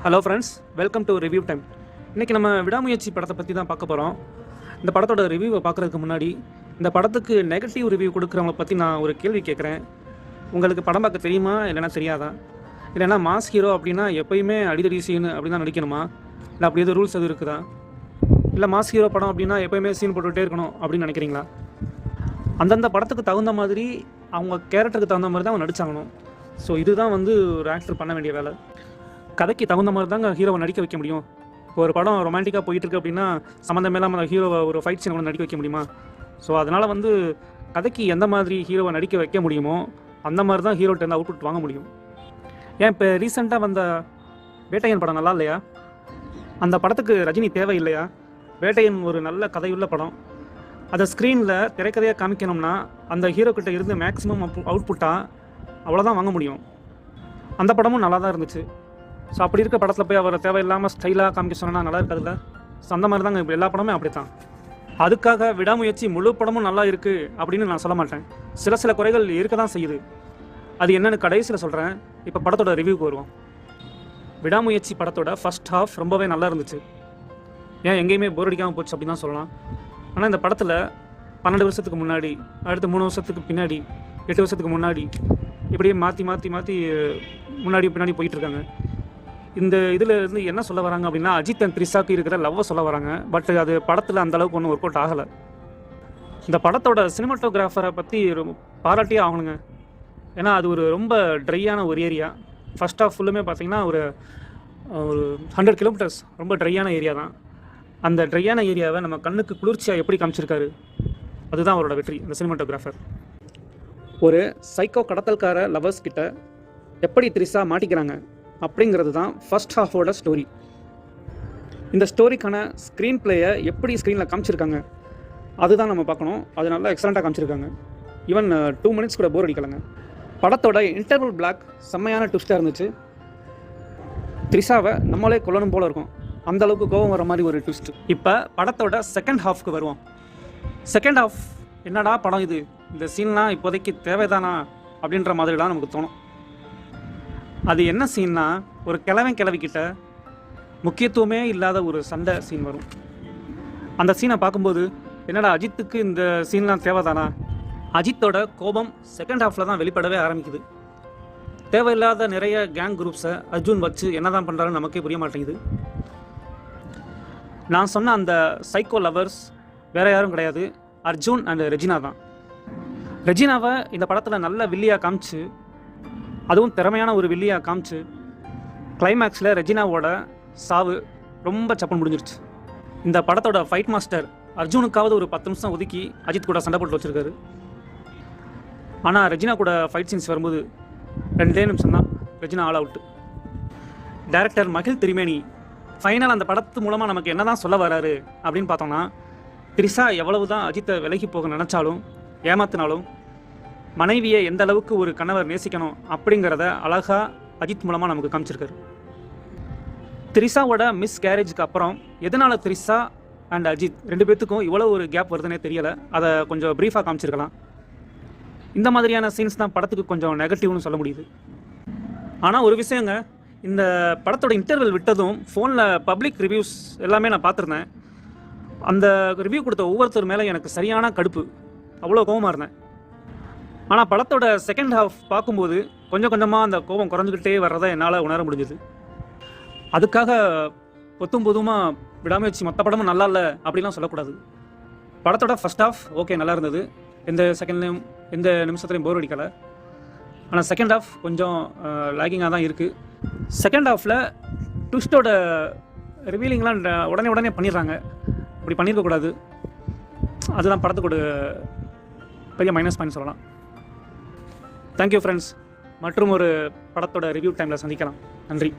Hello friends, welcome to review time. இன்றைக்கி நம்ம விடாமுயற்சி படத்தை பற்றி தான் பார்க்க போகிறோம். இந்த படத்தோட ரிவ்யூவை பார்க்குறதுக்கு முன்னாடி இந்த படத்துக்கு நெகட்டிவ் ரிவ்யூ கொடுக்குறவங்கள பற்றி நான் ஒரு கேள்வி கேட்குறேன். உங்களுக்கு படம் பார்க்க தெரியுமா இல்லைனா தெரியாதா? இல்லைனா மாஸ் ஹீரோ அப்படின்னா எப்போயுமே அடிதடி சீன் அப்படி தான் நடிக்கணுமா? இல்லை அப்படி எதுவும் ரூல்ஸ் எதுவும் இருக்குதா? இல்லை மாஸ் ஹீரோ படம் அப்படின்னா எப்போயுமே சீன் போட்டுகிட்டே இருக்கணும் அப்படின்னு நினைக்கிறீங்களா? அந்தந்த படத்துக்கு தகுந்த மாதிரி அவங்க கேரக்டருக்கு தகுந்த மாதிரி தான் அவங்க நடிச்சாங்கணும். ஸோ இதுதான் ஒரு ஆக்டர் பண்ண வேண்டிய வேலை. கதைக்கு தகுந்த மாதிரி தாங்க ஹீரோவை நடிக்க வைக்க முடியும். இப்போ ஒரு படம் ரொமான்டிக்காக போயிட்டுருக்கு அப்படின்னா சம்மந்தமே இல்லாமல் அந்த ஹீரோவை ஒரு ஃபைட் சீன் கூட நடிக்க வைக்க முடியுமா? ஸோ அதனால் கதைக்கு எந்த மாதிரி ஹீரோவை நடிக்க வைக்க முடியுமோ அந்த மாதிரி தான் ஹீரோட்ட அவுட்புட் வாங்க முடியும். ஏன் இப்போ ரீசெண்டாக வந்த வேட்டையன் படம் நல்லா இல்லையா? அந்த படத்துக்கு ரஜினி தேவை இல்லையா? வேட்டையன் ஒரு நல்ல கதையுள்ள படம். அதை ஸ்க்ரீனில் திரைக்கதையாக காமிக்கணும்னா அந்த ஹீரோக்கிட்ட இருந்து மேக்ஸிமம் அவுட்புட்டாக அவ்வளோதான் வாங்க முடியும். அந்த படமும் நல்லா தான் இருந்துச்சு. ஸோ அப்படி இருக்க படத்தில் போய் அவரை தேவையில்லாமல் ஸ்டைலாக காமிக்க சொன்னால் நல்லா இருக்காதுல்ல. ஸோ அந்த மாதிரி தாங்க இப்போ எல்லா படமே அப்படி தான். அதுக்காக விடாமுயற்சி முழு படமும் நல்லா இருக்குது அப்படின்னு நான் சொல்ல மாட்டேன். சில குறைகள் இருக்க தான் செய்யுது. அது என்னென்னு கடைசியில் சொல்கிறேன். இப்போ படத்தோட ரிவ்யூக்கு வருவோம். விடாமுயற்சி படத்தோட ஃபர்ஸ்ட் ஹாஃப் ரொம்பவே நல்லா இருந்துச்சு. ஏன் எங்கேயுமே போர் அடிக்காமல் போச்சு அப்படின்னு தான் சொல்லலாம். ஆனால் இந்த படத்தில் 12 வருஷத்துக்கு முன்னாடி, அடுத்து 3 வருஷத்துக்கு பின்னாடி, 8 வருஷத்துக்கு முன்னாடி, இப்படியே மாற்றி முன்னாடி பின்னாடி போயிட்டுருக்காங்க. இந்த இதில் இருந்து என்ன சொல்ல வராங்க அப்படின்னா, அஜித் அண்ட் த்ரிஷாக்கு இருக்கிற லவ்வை சொல்ல வராங்க. பட் அது படத்தில் அந்தளவுக்கு ஒன்றும் ஒர்க் அவுட் ஆகலை. இந்த படத்தோட சினிமாட்டோகிராஃபரை பற்றி பாராட்டியே ஆகணுங்க. ஏன்னா அது ரொம்ப ட்ரையான ஒரு ஏரியா. ஃபர்ஸ்ட் ஆஃப் ஃபுல்லுமே பார்த்திங்கன்னா ஒரு 100 கிலோமீட்டர்ஸ் ரொம்ப ட்ரையான ஏரியா தான். அந்த ட்ரையான ஏரியாவை நம்ம கண்ணுக்கு குளிர்ச்சியாக எப்படி காமிச்சிருக்காரு, அதுதான் அவரோட வெற்றி. இந்த சினிமாட்டோகிராஃபர் ஒரு சைக்கோ கடத்தல்கார லவர்ஸ் கிட்ட எப்படி த்ரிஷா மாட்டிக்கிறாங்க அப்படிங்கிறது தான் ஃபர்ஸ்ட் ஹாஃபோட ஸ்டோரி. இந்த ஸ்டோரிக்கான ஸ்க்ரீன் பிளேயை எப்படி ஸ்க்ரீனில் காமிச்சிருக்காங்க அதுதான் நம்ம பார்க்கணும். அது நல்லா எக்ஸலண்ட்டாக காமிச்சிருக்காங்க. ஈவன் 2 மினிட்ஸ் கூட போர் அடிக்கலைங்க. படத்தோட இன்டர்வல் பிளாக் செம்மையான ட்விஸ்ட்டாக இருந்துச்சு. த்ரிஷாவை நம்மளே கொல்லணும் போல் இருக்கும், அந்தளவுக்கு கோபம் வர மாதிரி ஒரு ட்விஸ்ட். இப்போ படத்தோட செகண்ட் ஹாஃப்க்கு வருவோம். செகண்ட் ஹாஃப் என்னடா படம் இது, இந்த சீன்லாம் இப்போதைக்கு தேவைதானா அப்படின்ற மாதிரி தான் நமக்கு தோணும். அது என்ன சீன்னா, ஒரு கிழவிக்கிட்ட முக்கியத்துவமே இல்லாத ஒரு சண்டை சீன் வரும். அந்த சீனை பார்க்கும்போது என்னடா அஜித்துக்கு இந்த சீன்லாம் தேவைதானா? அஜித்தோட கோபம் செகண்ட் ஹாஃபில் தான் வெளிப்படவே ஆரம்பிக்குது. தேவையில்லாத நிறைய கேங் குரூப்ஸை அர்ஜுன் வச்சு என்ன தான் பண்ணுறாருன்னு நமக்கே புரிய மாட்டேங்குது. நான் சொன்ன அந்த சைக்கோ லவர்ஸ் வேறு யாரும் கிடையாது, அர்ஜுன் அண்ட் ரெஜினா தான். ரெஜினாவை இந்த படத்தில் நல்ல வில்லியாக காமிச்சு, அதுவும் திறமையான ஒரு வில்லியாக காமிச்சு, கிளைமேக்ஸில் ரெஜினாவோட சாவு ரொம்ப சப்பன் முடிஞ்சிருச்சு. இந்த படத்தோட ஃபைட் மாஸ்டர் அர்ஜுனுக்காவது ஒரு 10 நிமிஷம் ஒதுக்கி அஜித் கூட சண்டை போட்டு வச்சுருக்காரு. ஆனால் ரெஜினா கூட ஃபைட் சீன்ஸ் வரும்போது 2 நிமிஷம் தான் ரெஜினா ஆல் அவுட்டு. டைரக்டர் மகிழ் திரிமேனி ஃபைனல் அந்த படத்து மூலமாக நமக்கு என்ன தான் சொல்ல வராரு அப்படின்னு பார்த்தோம்னா, த்ரிஷா எவ்வளவு தான் அஜித்தை விலகி போக நினச்சாலும் ஏமாத்தினாலும் மனைவியை எந்த அளவுக்கு ஒரு கணவர் நேசிக்கணும் அப்படிங்கிறத அழகாக அஜித் மூலமாக நமக்கு காமிச்சிருக்காரு. த்ரிஷாவோட மிஸ் கேரேஜுக்கு அப்புறம் எதனால் த்ரிஷா அண்ட் அஜித் 2 பேர்த்துக்கும் இவ்வளோ ஒரு கேப் வருதுன்னே தெரியலை. அதை கொஞ்சம் ப்ரீஃபாக காமிச்சிருக்கலாம். இந்த மாதிரியான சீன்ஸ் தான் படத்துக்கு கொஞ்சம் நெகட்டிவ்னு சொல்ல முடியுது. ஆனால் ஒரு விஷயங்க, இந்த படத்தோட இன்டர்வல் விட்டதும் ஃபோனில் பப்ளிக் ரிவ்யூஸ் எல்லாமே நான் பார்த்துருந்தேன். அந்த ரிவ்யூ கொடுத்த ஒவ்வொருத்தர் மேலே எனக்கு சரியான கடுப்பு, அவ்வளோ கோபமாக இருந்தேன். ஆனால் படத்தோட செகண்ட் ஹாஃப் பார்க்கும்போது கொஞ்சம் கொஞ்சமாக அந்த கோபம் குறைஞ்சிக்கிட்டே வர்றதை என்னால் உணர முடிஞ்சுது. அதுக்காக பொதுமாக விடாமுயற்சி மற்ற படமும் நல்லா இல்லை அப்படிலாம் சொல்லக்கூடாது. படத்தோட ஃபர்ஸ்ட் ஹாஃப் ஓகே நல்லா இருந்தது, எந்த செகண்ட்லேயும் எந்த நிமிஷத்துலையும் போர் அடிக்கலை. ஆனால் செகண்ட் ஹாஃப் கொஞ்சம் லேகிங்காக தான் இருக்குது. செகண்ட் ஹாஃபில் ட்விஸ்டோட ரிவீலிங்லாம் உடனே பண்ணிடுறாங்க. அப்படி பண்ணியிருக்கக்கூடாது. அதுதான் படத்துக்கு பெரிய மைனஸ் பாயிண்ட் சொல்லலாம். Thank you friends. மற்றும் ஒரு படத்தோட ரிவ்யூ டைமில் சந்திக்கலாம். நன்றி.